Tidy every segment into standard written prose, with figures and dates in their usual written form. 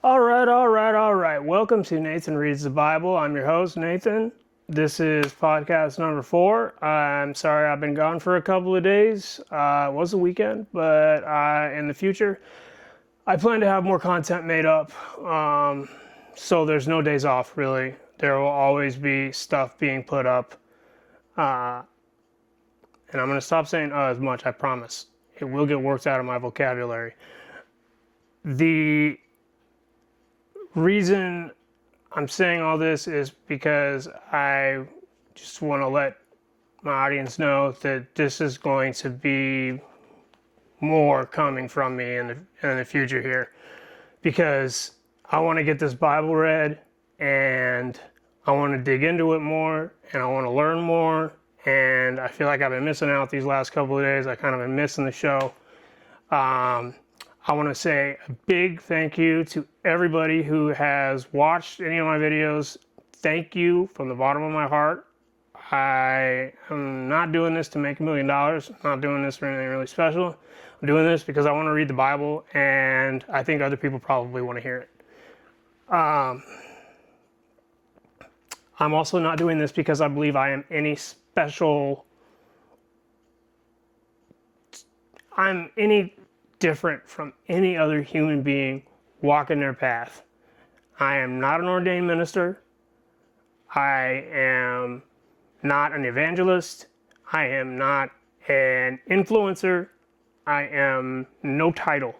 All right. Welcome to Nathan Reads the Bible. I'm your host, Nathan. This is podcast number 4. I'm sorry I've been gone for a couple of days. It was a weekend, but in the future, I plan to have more content made up. So there's no days off, really. There will always be stuff being put up. And I'm going to stop saying as much, I promise. It will get worked out of my vocabulary. The reason I'm saying all this is because I just want to let my audience know that this is going to be more coming from me in the future here, because I want to get this Bible read and I want to dig into it more and I want to learn more, and I feel like I've been missing out these last couple of days. I kind of been missing the show. I want to say a big thank you to everybody who has watched any of my videos. Thank you from the bottom of my heart. I am not doing this to make $1 million. I'm not doing this for anything really special. I'm doing this because I want to read the Bible, and I think other people probably want to hear it. I'm also not doing this because I believe I am any different from any other human being walking their path. I am not an ordained minister. I am not an evangelist. I am not an influencer. I am no title.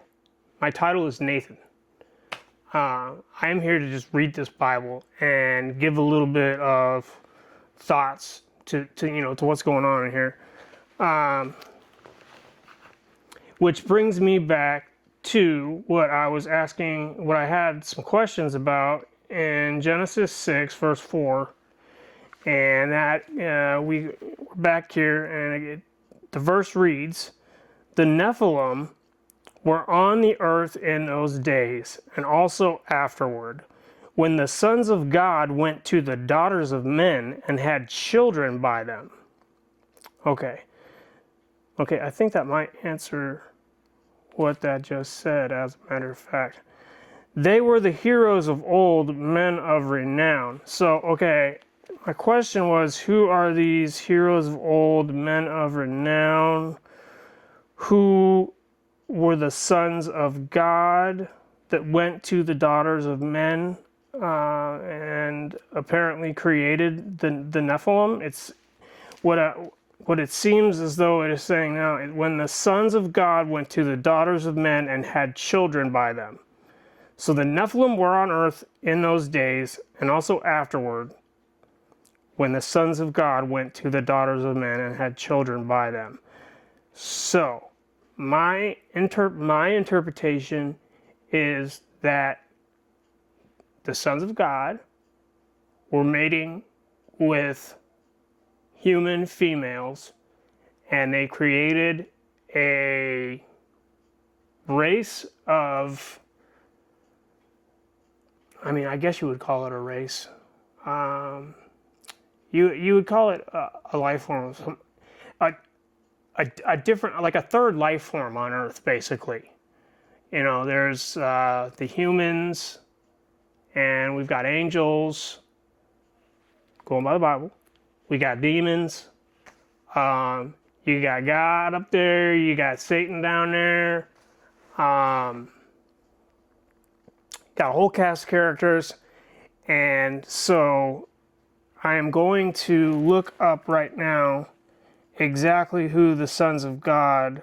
My title is Nathan. I am here to just read this Bible and give a little bit of thoughts to what's going on in here. Which brings me back to what I was asking, what I had some questions about in Genesis 6, verse 4. And that we're back here, and the verse reads, "The Nephilim were on the earth in those days, and also afterward, when the sons of God went to the daughters of men and had children by them." Okay, I think that might answer what that just said, as a matter of fact. They were the heroes of old, men of renown. So, okay, my question was, who are these heroes of old, men of renown? Who were the sons of God that went to the daughters of men and apparently created the Nephilim? It's what it seems as though it is saying now, when the sons of God went to the daughters of men and had children by them. So the Nephilim were on earth in those days, and also afterward, when the sons of God went to the daughters of men and had children by them. So my interpretation is that the sons of God were mating with human females, and they created a race of, I guess you would call it a race. You would call it a life form, a different, like a third life form on Earth, basically. There's the humans, and we've got angels, going by the Bible. We got demons. You got God up there. You got Satan down there. Got a whole cast of characters. And so I am going to look up right now exactly who the sons of God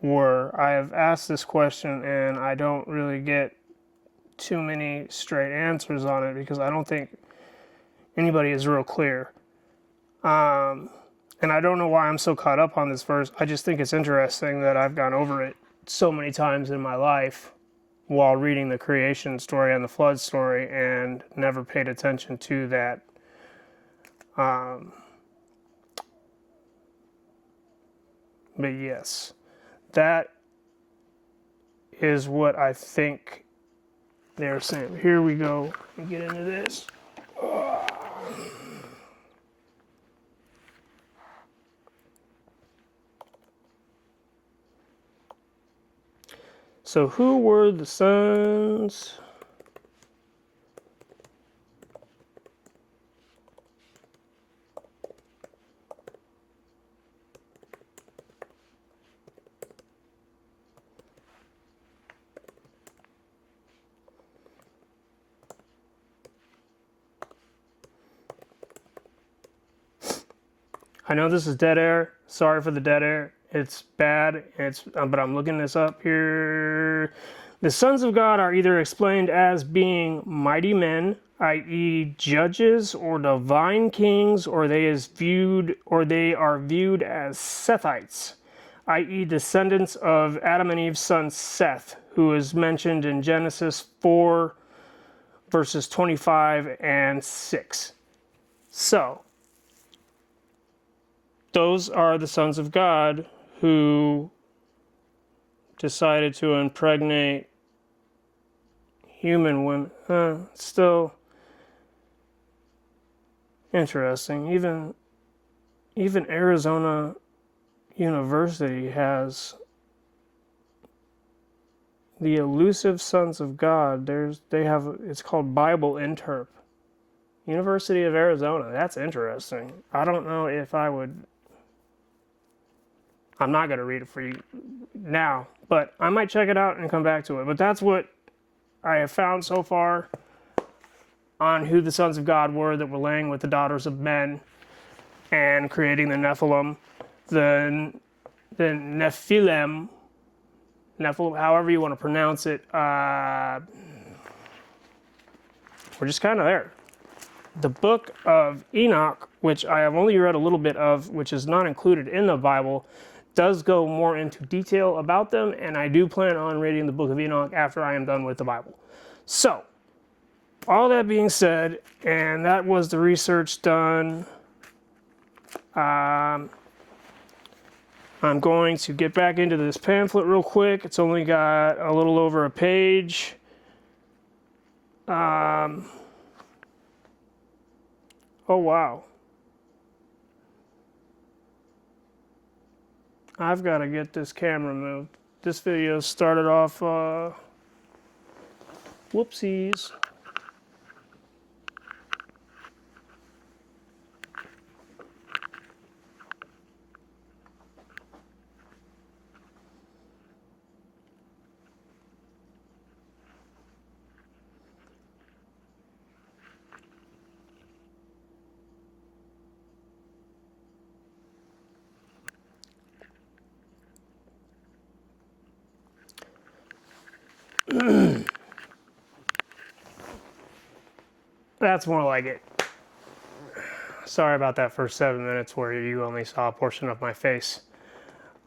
were. I have asked this question and I don't really get too many straight answers on it because I don't think anybody is real clear. And I don't know why I'm so caught up on this verse. I just think it's interesting that I've gone over it so many times in my life while reading the creation story and the flood story and never paid attention to that. But yes, that is what I think they're saying. Here we go. Let me get into this. So who were the sons? I know this is dead air. Sorry for the dead air. It's bad. But I'm looking this up here. The sons of God are either explained as being mighty men, i.e., judges or divine kings, or they are viewed as Sethites, i.e., descendants of Adam and Eve's son Seth, who is mentioned in Genesis 4, verses 25 and 6. So, those are the sons of God who decided to impregnate human women. Still interesting. Even Arizona University has the elusive sons of God. It's called Bible Interp. University of Arizona. That's interesting. I don't know if I would. I'm not going to read it for you now, but I might check it out and come back to it. But that's what I have found so far on who the sons of God were that were laying with the daughters of men and creating the Nephilim, the Nephilim, however you want to pronounce it. We're just kind of there. The book of Enoch, which I have only read a little bit of, which is not included in the Bible, does go more into detail about them, and I do plan on reading the book of Enoch after I am done with the Bible. So, all that being said, and that was the research done. I'm going to get back into this pamphlet real quick. It's only got a little over a page. Oh, wow. I've got to get this camera moved. This video started off, whoopsies. That's more like it. Sorry about that first 7 minutes where you only saw a portion of my face.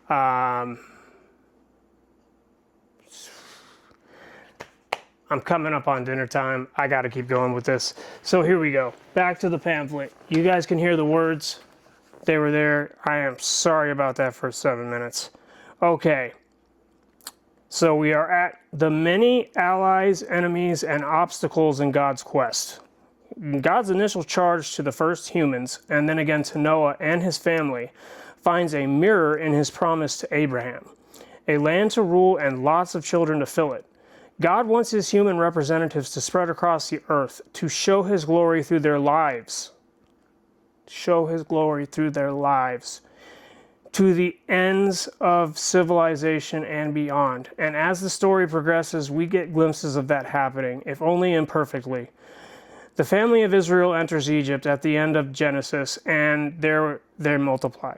I'm coming up on dinner time. I got to keep going with this. So here we go. Back to the pamphlet. You guys can hear the words. They were there. I am sorry about that first 7 minutes. Okay. So we are at the many allies, enemies, and obstacles in God's quest. God's initial charge to the first humans, and then again to Noah and his family, finds a mirror in his promise to Abraham. A land to rule and lots of children to fill it. God wants his human representatives to spread across the earth, to show his glory through their lives. Show his glory through their lives. To the ends of civilization and beyond. And as the story progresses, we get glimpses of that happening, if only imperfectly. The family of Israel enters Egypt at the end of Genesis, and there they multiply,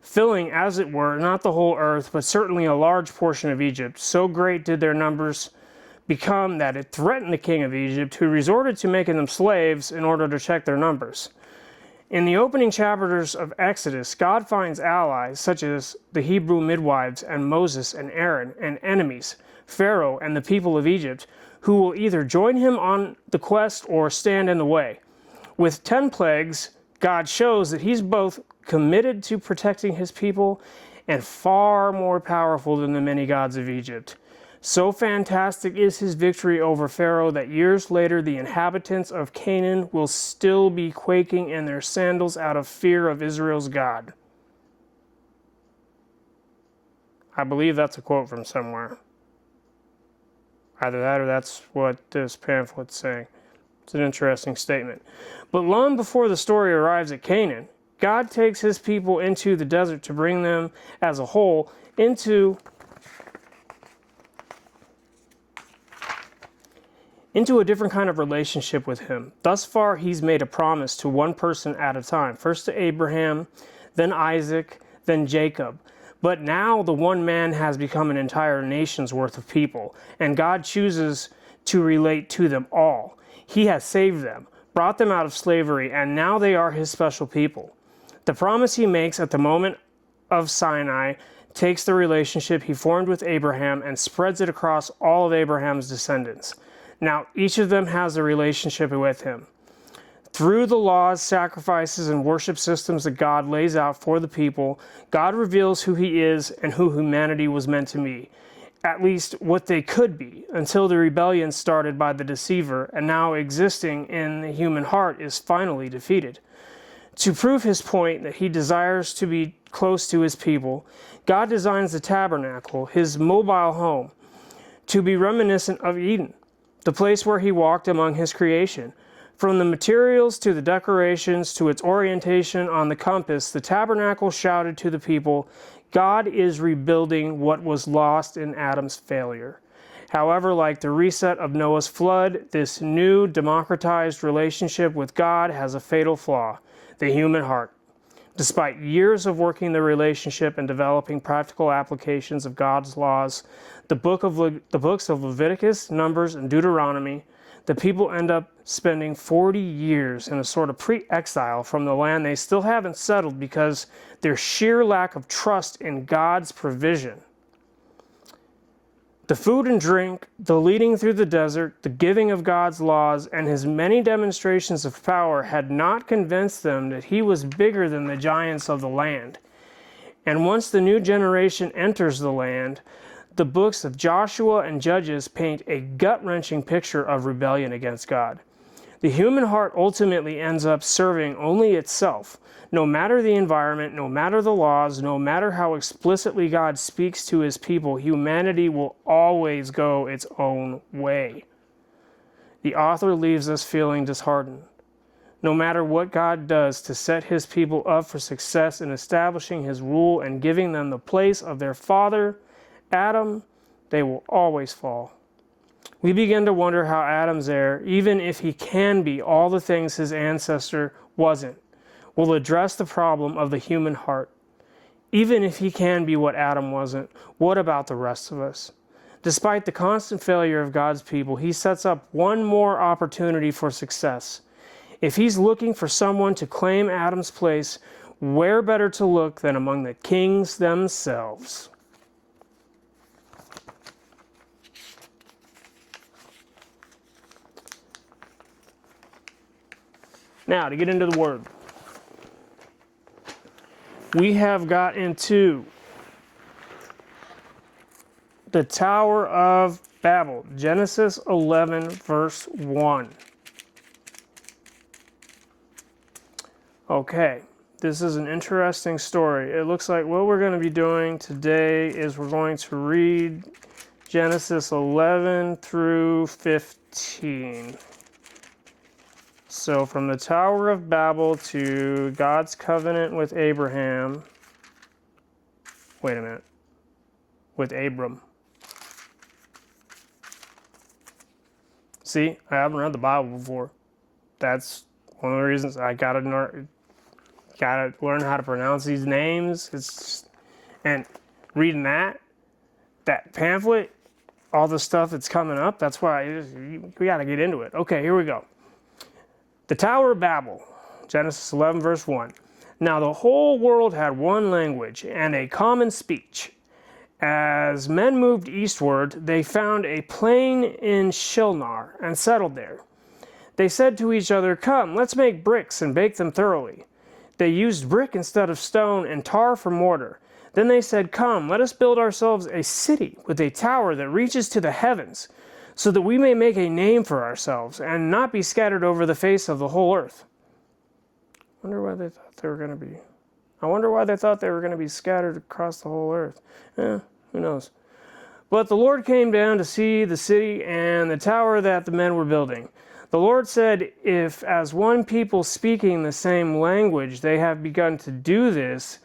filling, as it were, not the whole earth, but certainly a large portion of Egypt. So great did their numbers become that it threatened the king of Egypt, who resorted to making them slaves in order to check their numbers. In the opening chapters of Exodus, God finds allies such as the Hebrew midwives and Moses and Aaron, and enemies, Pharaoh and the people of Egypt, who will either join him on the quest or stand in the way. With 10 plagues, God shows that he's both committed to protecting his people and far more powerful than the many gods of Egypt. So fantastic is his victory over Pharaoh that years later the inhabitants of Canaan will still be quaking in their sandals out of fear of Israel's God. I believe that's a quote from somewhere. Either that or that's what this pamphlet's saying. It's an interesting statement. But long before the story arrives at Canaan, God takes his people into the desert to bring them as a whole into a different kind of relationship with him. Thus far, he's made a promise to one person at a time. First to Abraham, then Isaac, then Jacob. But now the one man has become an entire nation's worth of people, and God chooses to relate to them all. He has saved them, brought them out of slavery, and now they are his special people. The promise he makes at the moment of Sinai takes the relationship he formed with Abraham and spreads it across all of Abraham's descendants. Now, each of them has a relationship with him. Through the laws, sacrifices, and worship systems that God lays out for the people, God reveals who he is and who humanity was meant to be. At least what they could be, until the rebellion started by the deceiver and now existing in the human heart is finally defeated. To prove his point that he desires to be close to his people, God designs the tabernacle, his mobile home, to be reminiscent of Eden, the place where he walked among his creation. From the materials to the decorations to its orientation on the compass, the tabernacle shouted to the people, God is rebuilding what was lost in Adam's failure. However, like the reset of Noah's flood, this new democratized relationship with God has a fatal flaw: the human heart. Despite years of working the relationship and developing practical applications of God's laws, the books of Leviticus, Numbers, and Deuteronomy, the people end up spending 40 years in a sort of pre-exile from the land they still haven't settled because their sheer lack of trust in God's provision. The food and drink, the leading through the desert, the giving of God's laws, and his many demonstrations of power had not convinced them that he was bigger than the giants of the land. And once the new generation enters the land, the books of Joshua and Judges paint a gut-wrenching picture of rebellion against God. The human heart ultimately ends up serving only itself. No matter the environment, no matter the laws, no matter how explicitly God speaks to his people, humanity will always go its own way. The author leaves us feeling disheartened. No matter what God does to set his people up for success in establishing his rule and giving them the place of their father, Adam, they will always fall. We begin to wonder how Adam's heir, even if he can be all the things his ancestor wasn't, will address the problem of the human heart. Even if he can be what Adam wasn't, what about the rest of us? Despite the constant failure of God's people, he sets up one more opportunity for success. If he's looking for someone to claim Adam's place, where better to look than among the kings themselves? Now, to get into the Word. We have got into the Tower of Babel, Genesis 11, verse 1. Okay, this is an interesting story. It looks like what we're going to be doing today is we're going to read Genesis 11 through 15. So from the Tower of Babel to God's covenant with Abraham. Wait a minute. With Abram. See, I haven't read the Bible before. That's one of the reasons I gotta learn how to pronounce these names. And reading that pamphlet, all the stuff that's coming up, that's why we gotta get into it. Okay, here we go. The Tower of Babel, Genesis 11, verse 1. Now the whole world had one language and a common speech. As men moved eastward, they found a plain in Shinar and settled there. They said to each other, "Come, let's make bricks and bake them thoroughly." They used brick instead of stone and tar for mortar. Then they said, "Come, let us build ourselves a city with a tower that reaches to the heavens, so that we may make a name for ourselves and not be scattered over the face of the whole earth." I wonder why they thought they were going to be scattered across the whole earth. Who knows? But the Lord came down to see the city and the tower that the men were building. The Lord said, if as one people speaking the same language they have begun to do this,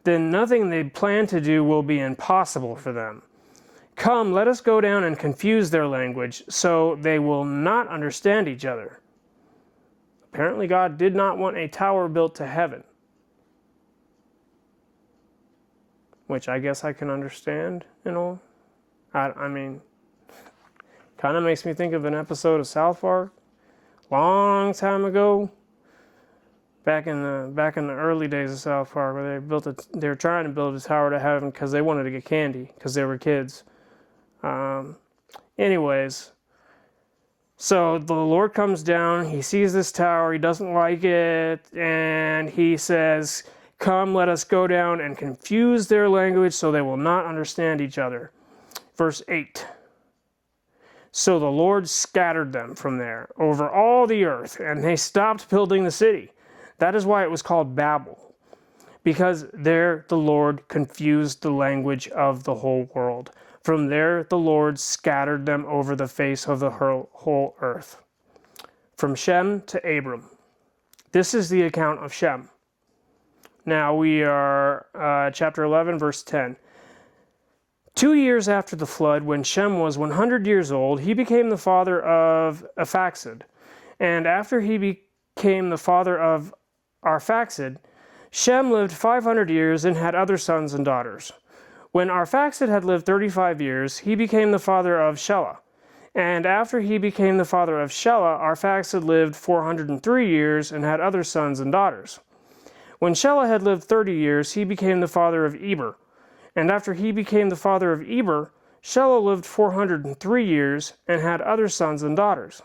then nothing they plan to do will be impossible for them. Come, let us go down and confuse their language, so they will not understand each other. Apparently God did not want a tower built to heaven, which I guess I can understand, I mean, kind of makes me think of an episode of South Park, long time ago, back in the early days of South Park, where they were trying to build a tower to heaven because they wanted to get candy because they were kids. Anyways, so the Lord comes down, he sees this tower, he doesn't like it, and he says, come, let us go down and confuse their language so they will not understand each other. Verse 8. So the Lord scattered them from there over all the earth, and they stopped building the city. That is why it was called Babel, because there the Lord confused the language of the whole world. From there the Lord scattered them over the face of the whole earth. From Shem to Abram. This is the account of Shem. Now we are chapter 11, verse 10. 2 years after the flood, when Shem was 100 years old, he became the father of Arphaxad. And after he became the father of Arphaxad, Shem lived 500 years and had other sons and daughters. When Arphaxad had lived 35 years, he became the father of Shelah. And after he became the father of Shelah, Arphaxad lived 403 years and had other sons and daughters. When Shelah had lived 30 years, he became the father of Eber. And after he became the father of Eber, Shelah lived 403 years and had other sons and daughters.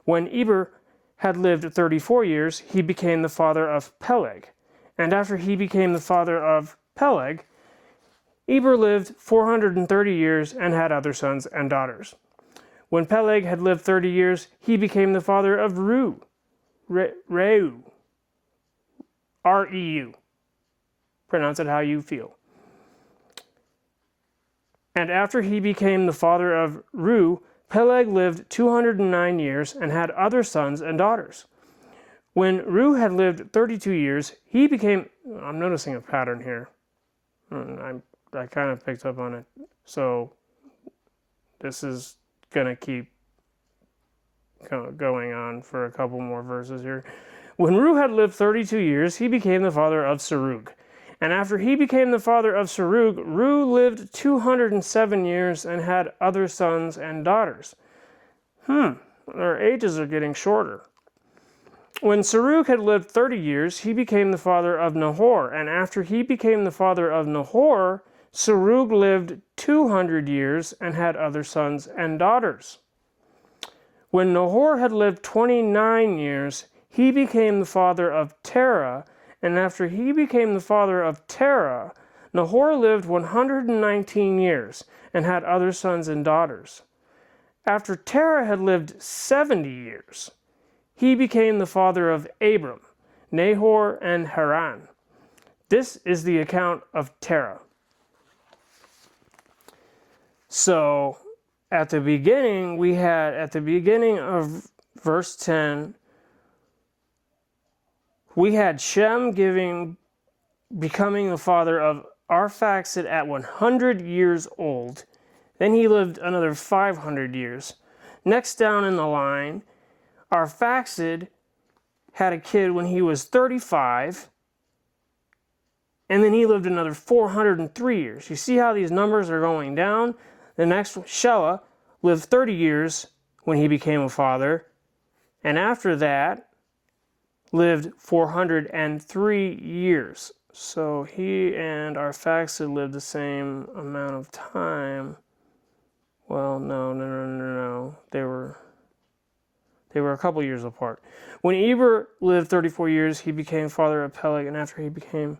When Eber had lived 34 years, he became the father of Peleg. And after he became the father of Peleg, Eber lived 430 years and had other sons and daughters. When Peleg had lived 30 years, he became the father of Reu. Reu. R-E-U. Pronounce it how you feel. And after he became the father of Reu, Peleg lived 209 years and had other sons and daughters. When Reu had lived 32 years, he became... I'm noticing a pattern here. I kind of picked up on it. So this is going to keep going on for a couple more verses here. When Reu had lived 32 years, he became the father of Serug. And after he became the father of Serug, Reu lived 207 years and had other sons and daughters. Their ages are getting shorter. When Serug had lived 30 years, he became the father of Nahor. And after he became the father of Nahor, Serug lived 200 years and had other sons and daughters. When Nahor had lived 29 years, he became the father of Terah. And after he became the father of Terah, Nahor lived 119 years and had other sons and daughters. After Terah had lived 70 years, he became the father of Abram, Nahor, and Haran. This is the account of Terah. So, at the beginning of verse 10, we had Shem becoming the father of Arphaxad at 100 years old. Then he lived another 500 years. Next down in the line, Arphaxad had a kid when he was 35, and then he lived another 403 years. You see how these numbers are going down? The next, Shelah, lived 30 years when he became a father, and after that, lived 403 years. So he and Arphaxad lived the same amount of time. Well, no. They were a couple years apart. When Eber lived 34 years, he became father of Peleg, and after he became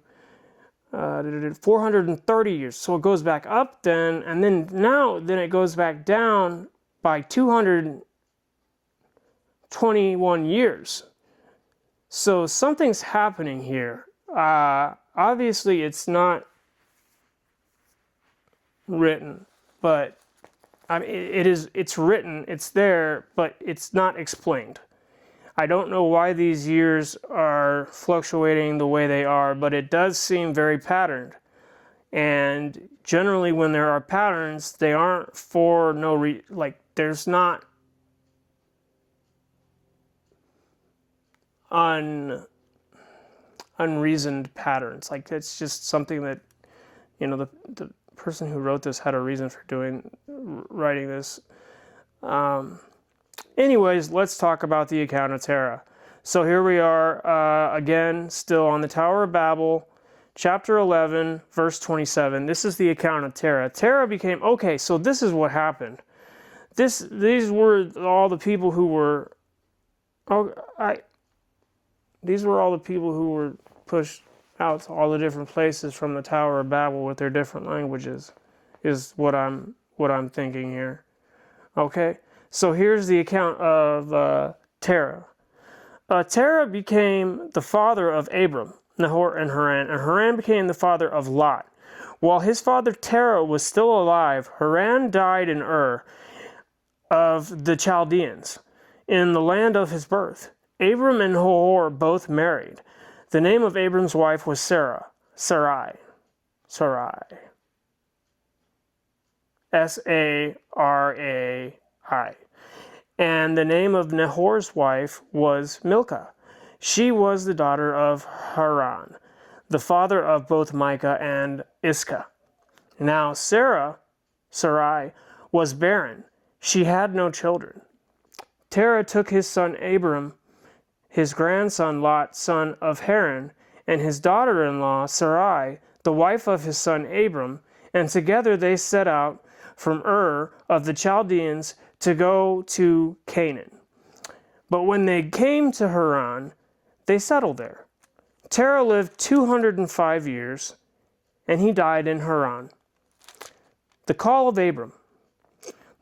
430 years. So it goes back up then, and then it goes back down by 221 years. So something's happening here. Obviously, it's not written, but I mean, it's written, it's there, but it's not explained. I don't know why these years are fluctuating the way they are, but it does seem very patterned. And generally when there are patterns, they aren't for no like there's not unreasoned patterns. Like it's just something that, you know, the person who wrote this had a reason for writing this. Anyways, let's talk about the account of Terah. So here we are, again, still on the Tower of Babel, chapter 11, verse 27. This is the account of Terah. Terah became, okay, so this is what happened. These were all the people who were, these were all the people who were pushed out to all the different places from the Tower of Babel with their different languages, is what I'm thinking here. Okay, so here's the account of Terah. Terah became the father of Abram, Nahor, and Haran, and Haran became the father of Lot. While his father Terah was still alive, Haran died in Ur of the Chaldeans, in the land of his birth. Abram and Nahor both married. The name of Abram's wife was Sarai. Sarai. And the name of Nahor's wife was Milcah. She was the daughter of Haran, the father of both Micah and Iscah. Now Sarai, was barren. She had no children. Terah took his son Abram, his grandson Lot, son of Haran, and his daughter-in-law Sarai, the wife of his son Abram, and together they set out from Ur of the Chaldeans to go to Canaan. But when they came to Haran, they settled there. Terah lived 205 years, and he died in Haran. The call of Abram.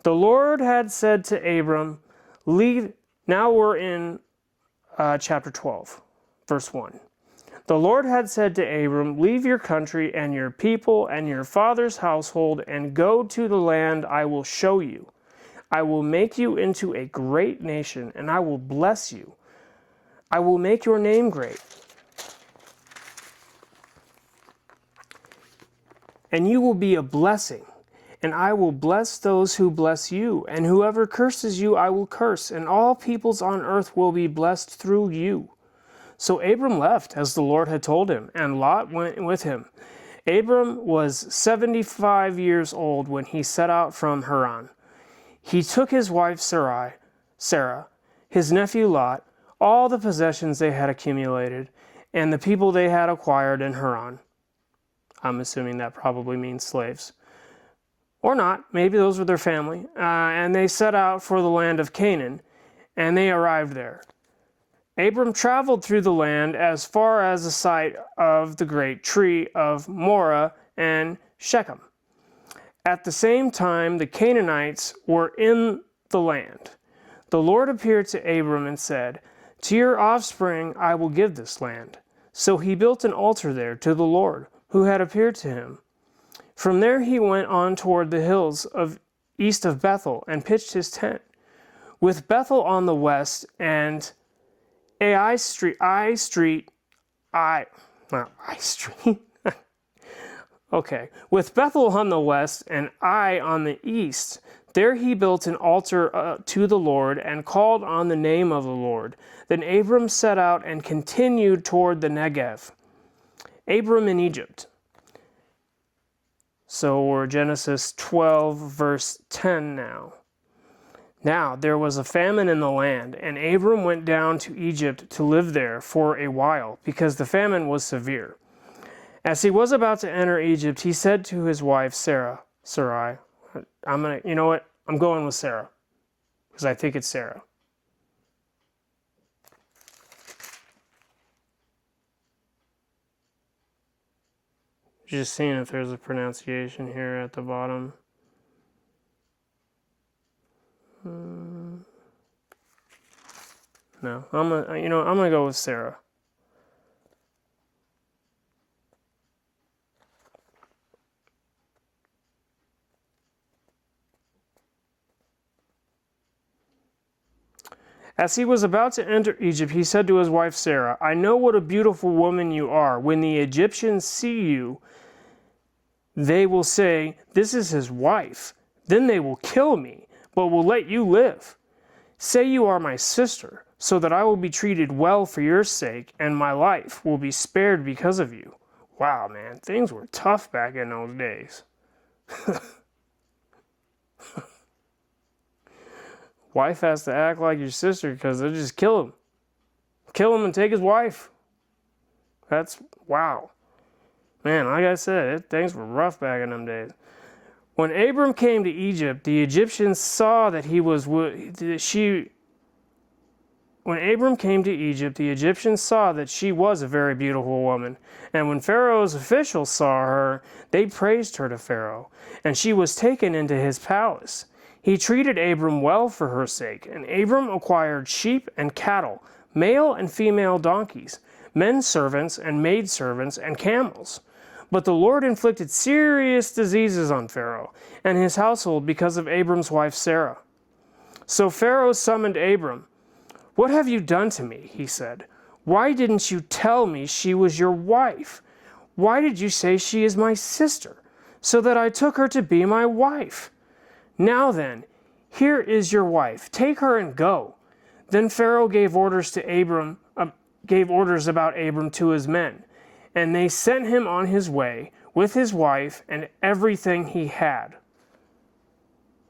The Lord had said to Abram, leave. Now we're in chapter 12, verse 1. The Lord had said to Abram, leave your country and your people and your father's household and go to the land I will show you. I will make you into a great nation, and I will bless you. I will make your name great, and you will be a blessing. And I will bless those who bless you, and whoever curses you I will curse, and all peoples on earth will be blessed through you. So Abram left, as the Lord had told him, and Lot went with him. Abram was 75 years old when he set out from Haran. He took his wife Sarah, his nephew Lot, all the possessions they had accumulated, and the people they had acquired in Haran. I'm assuming that probably means slaves. Or not, maybe those were their family. And they set out for the land of Canaan, and they arrived there. Abram traveled through the land as far as the site of the great tree of Moreh and Shechem. At the same time, the Canaanites were in the land. The Lord appeared to Abram and said, to your offspring I will give this land. So he built an altar there to the Lord, who had appeared to him. From there he went on toward the hills east of Bethel and pitched his tent. With Bethel on the west and Ai Street. Okay. With Bethel on the west and Ai on the east, there he built an altar to the Lord and called on the name of the Lord. Then Abram set out and continued toward the Negev. Abram in Egypt. So we're Genesis 12, verse 10 now. Now there was a famine in the land, and Abram went down to Egypt to live there for a while, because the famine was severe. As he was about to enter Egypt, he said to his wife Sarai, you know what? I'm going with Sarah, because I think it's Sarah. Just seeing if there's a pronunciation here at the bottom. No, I'm gonna go with Sarah. As he was about to enter Egypt, he said to his wife Sarah, I know what a beautiful woman you are. When the Egyptians see you, they will say, this is his wife. Then they will kill me, but will let you live. Say you are my sister, so that I will be treated well for your sake, and my life will be spared because of you. Wow, man, things were tough back in those days. Wife has to act like your sister because they'll just kill him. Kill him and take his wife. That's, wow. Man, like I said, things were rough back in them days. When Abram came to Egypt, the Egyptians saw that When Abram came to Egypt, the Egyptians saw that she was a very beautiful woman. And when Pharaoh's officials saw her, they praised her to Pharaoh, and she was taken into his palace. He treated Abram well for her sake, and Abram acquired sheep and cattle, male and female donkeys, men servants and maid servants, and camels. But the Lord inflicted serious diseases on Pharaoh and his household because of Abram's wife Sarah. So Pharaoh summoned Abram. What have you done to me? He said. Why didn't you tell me she was your wife? Why did you say she is my sister, so that I took her to be my wife? Now then, here is your wife. Take her and go. Then Pharaoh gave orders about Abram to his men, and they sent him on his way with his wife and everything he had.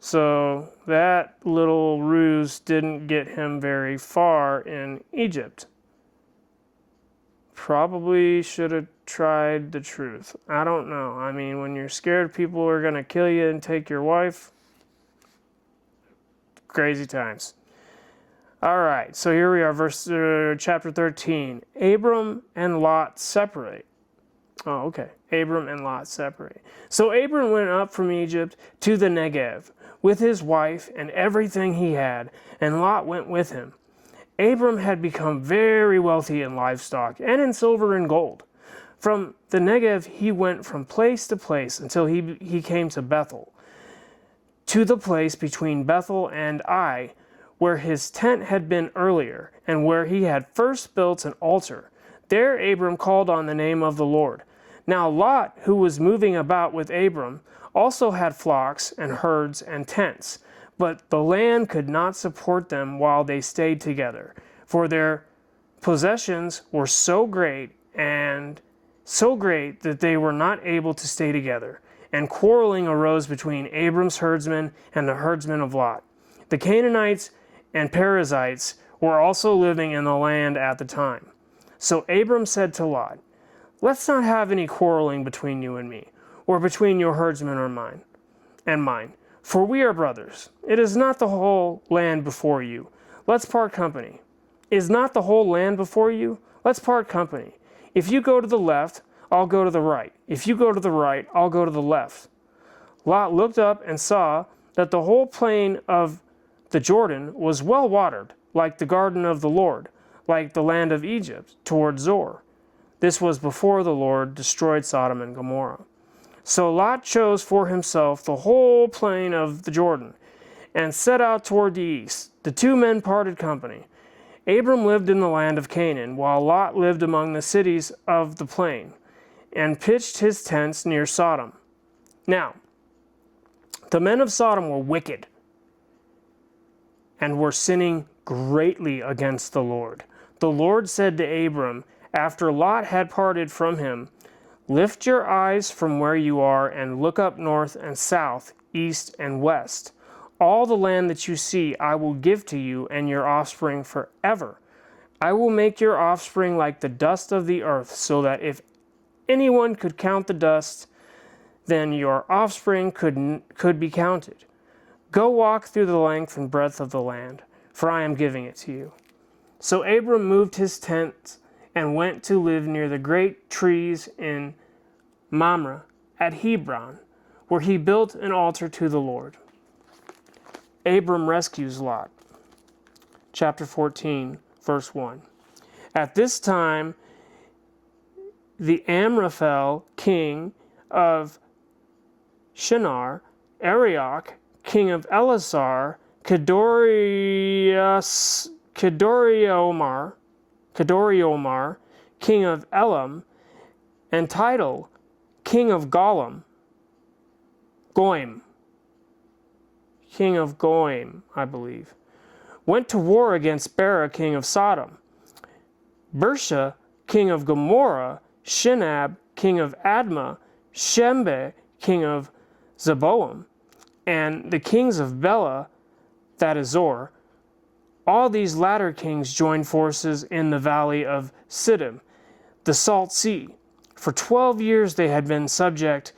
So that little ruse didn't get him very far in Egypt. Probably should have tried the truth. I don't know. I mean, when you're scared people are going to kill you and take your wife, crazy times. All right, so here we are, chapter 13. Abram and Lot separate. Oh, okay. Abram and Lot separate. So Abram went up from Egypt to the Negev with his wife and everything he had, and Lot went with him. Abram had become very wealthy in livestock and in silver and gold. From the Negev he went from place to place until he came to Bethel, to the place between Bethel and Ai, where his tent had been earlier, and where he had first built an altar. There Abram called on the name of the Lord. Now Lot, who was moving about with Abram, also had flocks and herds and tents, but the land could not support them while they stayed together, for their possessions were so great that they were not able to stay together. And quarreling arose between Abram's herdsmen and the herdsmen of Lot. The Canaanites and Perizzites were also living in the land at the time. So Abram said to Lot, let's not have any quarreling between you and me, or between your herdsmen and mine, for we are brothers. It is not the whole land before you. Let's part company. Is not the whole land before you? Let's part company. If you go to the left, I'll go to the right. If you go to the right, I'll go to the left. Lot looked up and saw that the whole plain of the Jordan was well watered, like the garden of the Lord, like the land of Egypt, toward Zoar. This was before the Lord destroyed Sodom and Gomorrah. So Lot chose for himself the whole plain of the Jordan, and set out toward the east. The two men parted company. Abram lived in the land of Canaan, while Lot lived among the cities of the plain, and pitched his tents near Sodom. Now, the men of Sodom were wicked, and were sinning greatly against the Lord. The Lord said to Abram, after Lot had parted from him, lift your eyes from where you are and look up north and south, east and west. All the land that you see I will give to you and your offspring forever. I will make your offspring like the dust of the earth, so that if anyone could count the dust, then your offspring could be counted. Go walk through the length and breadth of the land, for I am giving it to you. So Abram moved his tent and went to live near the great trees in Mamre at Hebron, where he built an altar to the Lord. Abram rescues Lot. Chapter 14, verse 1. At this time, the Amraphel, king of Shinar, Arioch, king of Elasar, Kedorius Kedorlaomer, king of Elam, and Tidal, king of Goim, king of Goim, I believe, went to war against Bera, king of Sodom, Bersha, king of Gomorrah, Shinab, king of Admah, Shembe, king of Zeboim, and the kings of Bela, that is Zor. All these latter kings joined forces in the valley of Siddim, the Salt Sea. For 12 years they had been subject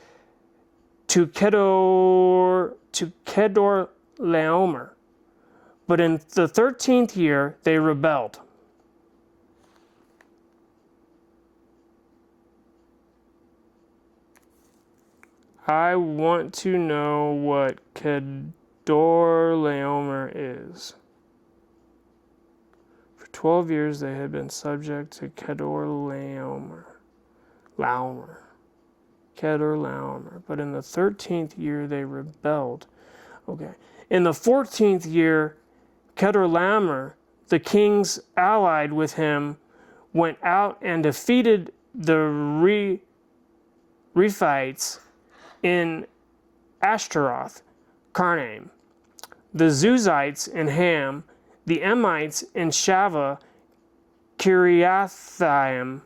to Kedorlaomer, but in the 13th year they rebelled. I want to know what Kedorlaomer is. For 12 years they had been subject to Kedorlaomer. But in the 13th year they rebelled. Okay. In the 14th year, Kedorlaomer, the kings allied with him, went out and defeated the Rephites in Ashtaroth, Karnaim, the Zuzites in Ham, the Emites in Shaveh, Kiriathaim,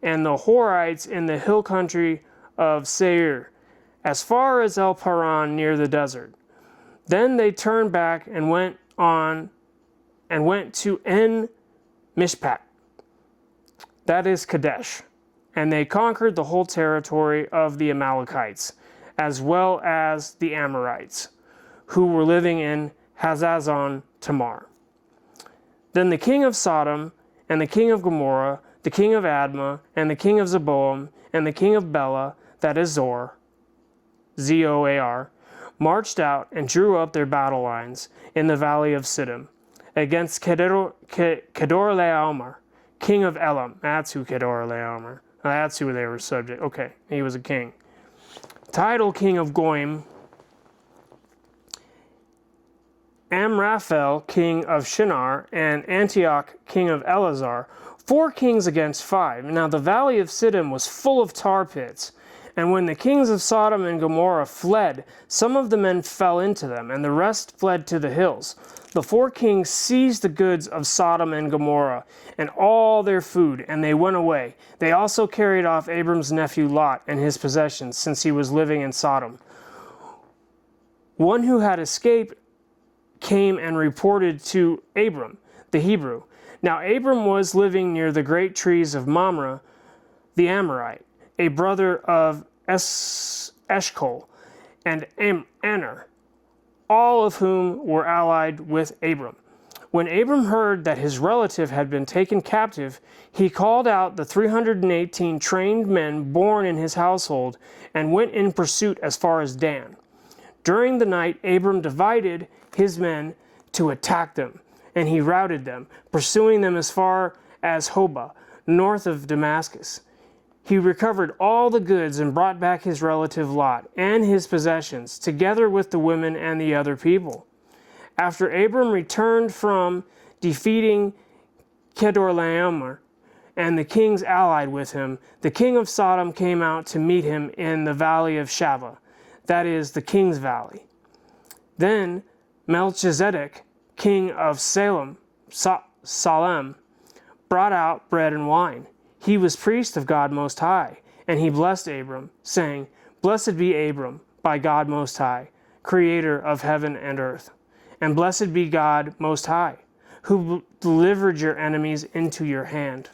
and the Horites in the hill country of Seir, as far as El Paran near the desert. Then they turned back and went to En Mishpat, that is Kadesh, and they conquered the whole territory of the Amalekites, as well as the Amorites, who were living in Hazazon Tamar. Then the king of Sodom, and the king of Gomorrah, the king of Admah, and the king of Zeboim, and the king of Bela, that is Zor, Zoar, marched out and drew up their battle lines in the valley of Siddim against Kedorlaomer, king of Elam. That's who Kedorlaomer. That's who they were subject. Okay, he was a king. Tidal, king of Goim. Amraphel, king of Shinar, and Antioch, king of Elazar, 4 kings against 5. Now the valley of Siddim was full of tar pits, and when the kings of Sodom and Gomorrah fled, some of the men fell into them, and the rest fled to the hills. The 4 kings seized the goods of Sodom and Gomorrah, and all their food, and they went away. They also carried off Abram's nephew Lot and his possessions, since he was living in Sodom. One who had escaped came and reported to Abram, the Hebrew. Now Abram was living near the great trees of Mamre, the Amorite, a brother of Eshcol and Aner, all of whom were allied with Abram. When Abram heard that his relative had been taken captive, he called out the 318 trained men born in his household and went in pursuit as far as Dan. During the night, Abram divided his men to attack them, and he routed them, pursuing them as far as Hobah, north of Damascus. He recovered all the goods and brought back his relative Lot and his possessions, together with the women and the other people. After Abram returned from defeating Kedorlaomer and the kings allied with him, the king of Sodom came out to meet him in the valley of Shaveh, that is, the king's valley. Then Melchizedek, king of Salem, brought out bread and wine. He was priest of God Most High, and he blessed Abram, saying, "Blessed be Abram by God Most High, creator of heaven and earth. And blessed be God Most High, who delivered your enemies into your hand."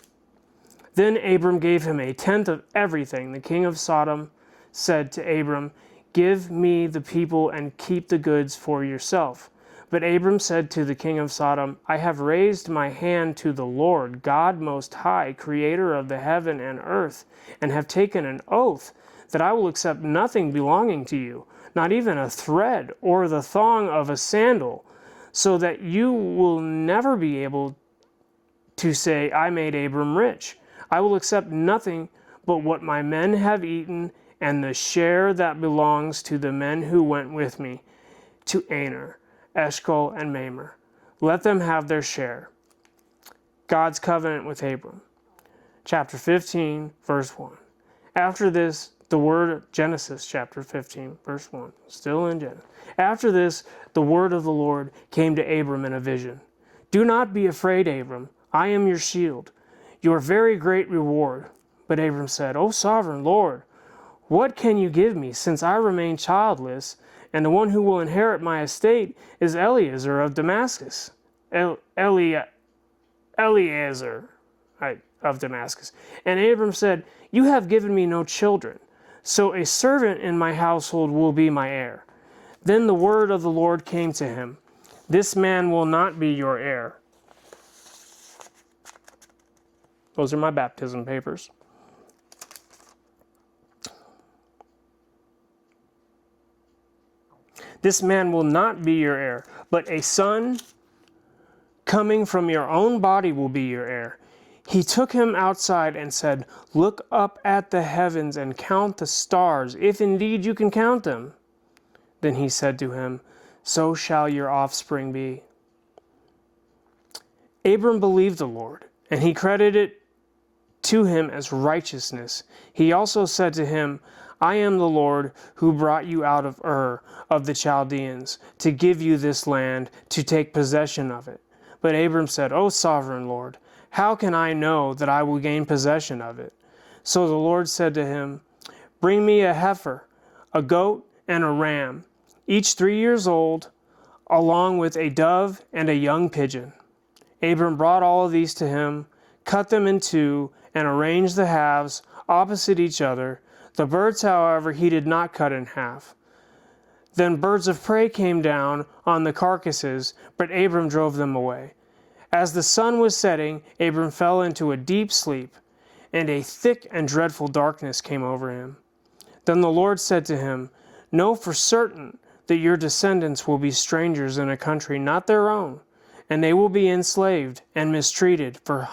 Then Abram gave him a tenth of everything. The king of Sodom said to Abram, "Give me the people and keep the goods for yourself." But Abram said to the king of Sodom, "I have raised my hand to the Lord, God Most High, creator of the heaven and earth, and have taken an oath that I will accept nothing belonging to you, not even a thread or the thong of a sandal, so that you will never be able to say, 'I made Abram rich.' I will accept nothing but what my men have eaten and the share that belongs to the men who went with me to Aner, Eshcol, and Mamre. Let them have their share. God's covenant with Abram. Chapter 15, verse 1. After this, the word, Genesis chapter 15, verse 1, still in Genesis. After this, the word of the Lord came to Abram in a vision. Do not be afraid, Abram. I am your shield, your very great reward. But Abram said, O sovereign Lord, what can you give me, since I remain childless, and the one who will inherit my estate is Eliezer of Damascus? Eliezer of Damascus. And Abram said, You have given me no children, so a servant in my household will be my heir. Then the word of the Lord came to him, This man will not be your heir. Those are my baptism papers. This man will not be your heir, but a son coming from your own body will be your heir. He took him outside and said, Look up at the heavens and count the stars, if indeed you can count them. Then he said to him, So shall your offspring be. Abram believed the Lord, and he credited it to him as righteousness. He also said to him, I am the Lord who brought you out of Ur of the Chaldeans to give you this land to take possession of it. But Abram said, O sovereign Lord, how can I know that I will gain possession of it? So the Lord said to him, Bring me a heifer, a goat, and a ram, each 3 years old, along with a dove and a young pigeon. Abram brought all of these to him, cut them in two, and arranged the halves opposite each other. The birds, however, he did not cut in half. Then birds of prey came down on the carcasses, but Abram drove them away. As the sun was setting, Abram fell into a deep sleep, and a thick and dreadful darkness came over him. Then the Lord said to him, Know for certain that your descendants will be strangers in a country not their own, and they will be enslaved and mistreated for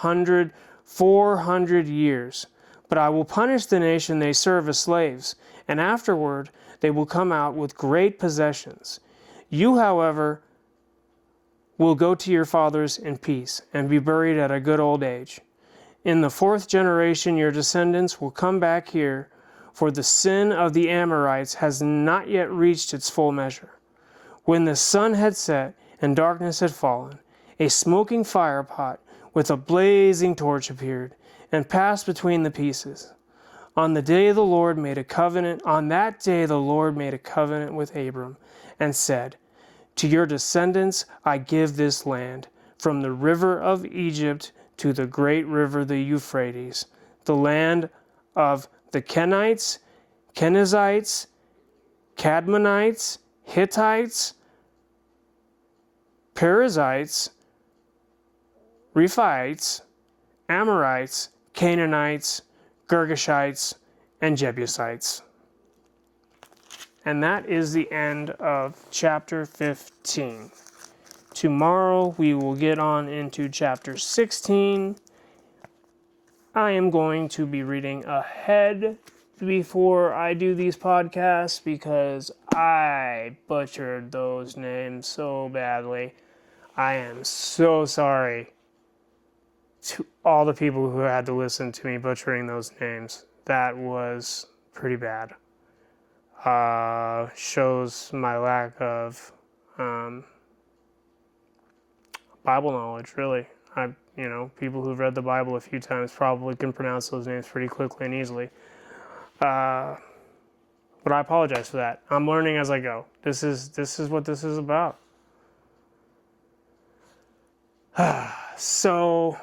400 years. But I will punish the nation they serve as slaves, and afterward they will come out with great possessions. You, however, will go to your fathers in peace, and be buried at a good old age. In the 4th generation your descendants will come back here, for the sin of the Amorites has not yet reached its full measure. When the sun had set and darkness had fallen, a smoking firepot with a blazing torch appeared, and passed between the pieces. On that day the Lord made a covenant with Abram, and said, To your descendants I give this land, from the river of Egypt to the great river the Euphrates, the land of the Kenites, Kenizzites, Cadmonites, Hittites, Perizzites, Rephaites, Amorites, Canaanites, Girgashites, and Jebusites. And that is the end of chapter 15. Tomorrow we will get on into chapter 16. I am going to be reading ahead before I do these podcasts because I butchered those names so badly. I am so sorry to all the people who had to listen to me butchering those names. That was pretty bad. Shows my lack of Bible knowledge, really. People who've read the Bible a few times probably can pronounce those names pretty quickly and easily. But I apologize for that. I'm learning as I go. This is what this is about. So,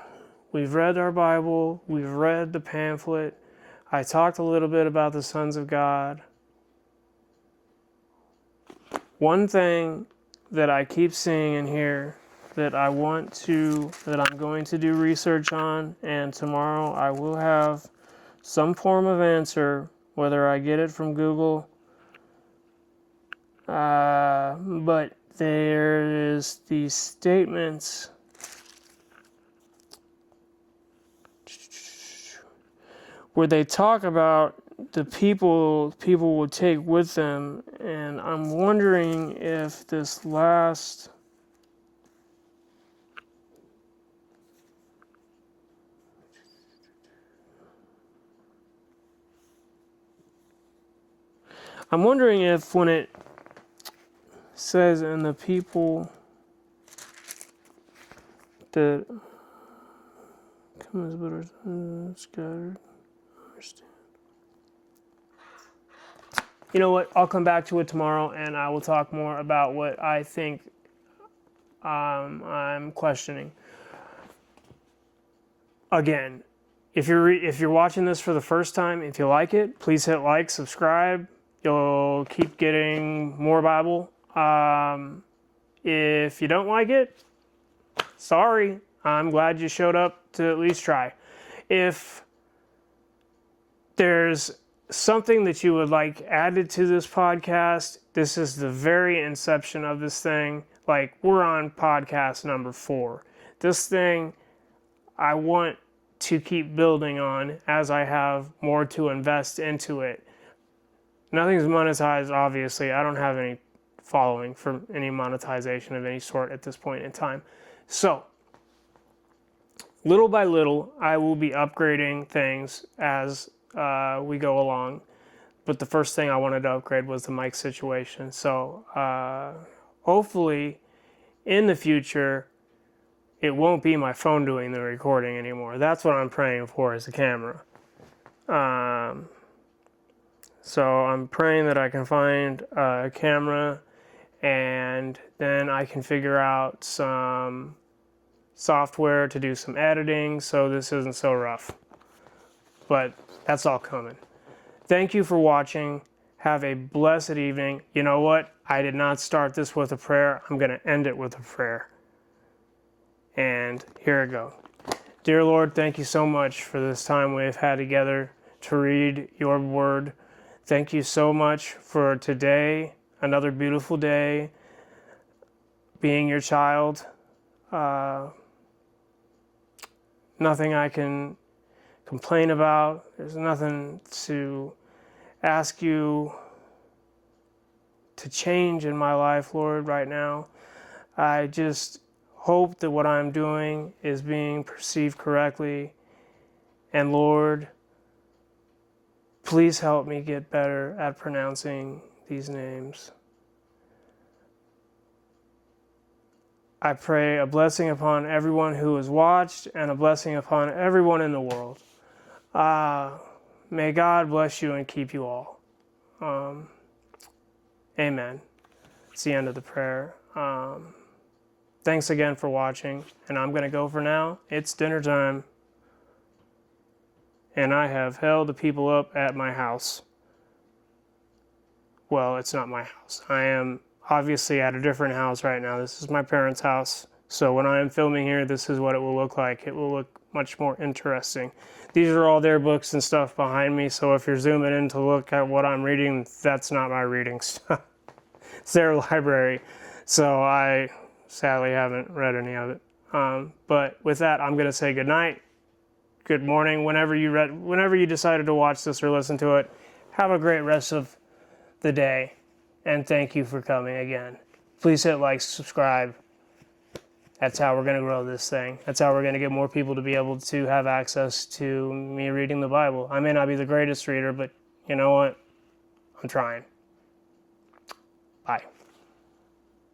we've read our Bible. We've read the pamphlet. I talked a little bit about the sons of God. One thing that I keep seeing in here that I'm going to do research on, and tomorrow I will have some form of answer, whether I get it from Google, but there is these statements where they talk about the people would take with them, and I'm wondering if this last I'm wondering if when it says, and the people that come as but are scattered, understand. You know what? I'll come back to it tomorrow, and I will talk more about what I think I'm questioning. Again, if you're watching this for the first time, if you like it, please hit like, subscribe. You'll keep getting more Bible. If you don't like it, sorry. I'm glad you showed up to at least try. If there's something that you would like added to this podcast, this is the very inception of this thing. Like, we're on podcast number 4. This thing I want to keep building on as I have more to invest into it. Nothing's monetized, obviously. I don't have any following for any monetization of any sort at this point in time. So, little by little, I will be upgrading things as we go along. But the first thing I wanted to upgrade was the mic situation. So, hopefully, in the future, it won't be my phone doing the recording anymore. That's what I'm praying for, is the camera. So I'm praying that I can find a camera, and then I can figure out some software to do some editing so this isn't so rough. But that's all coming. Thank you for watching. Have a blessed evening. You know what? I did not start this with a prayer. I'm going to end it with a prayer. And here we go. Dear Lord, thank you so much for this time we've had together to read your word. Thank you so much for today, another beautiful day, being your child. Nothing I can complain about. There's nothing to ask you to change in my life, Lord, right now. I just hope that what I'm doing is being perceived correctly. And Lord, please help me get better at pronouncing these names. I pray a blessing upon everyone who has watched and a blessing upon everyone in the world. May God bless you and keep you all. Amen. It's the end of the prayer. Thanks again for watching, and I'm going to go for now. It's dinner time, and I have held the people up at my house. Well, it's not my house. I am obviously at a different house right now. This is my parents' house, so when I am filming here, this is what it will look like. It will look much more interesting. These are all their books and stuff behind me, so if you're zooming in to look at what I'm reading, that's not my reading stuff. It's their library, so I sadly haven't read any of it. But with that, I'm going to say good night, good morning, whenever you decided to watch this or listen to it. Have a great rest of the day, and thank you for coming again. Please hit like, subscribe. That's how we're going to grow this thing. That's how we're going to get more people to be able to have access to me reading the Bible. I may not be the greatest reader, but you know what? I'm trying. Bye.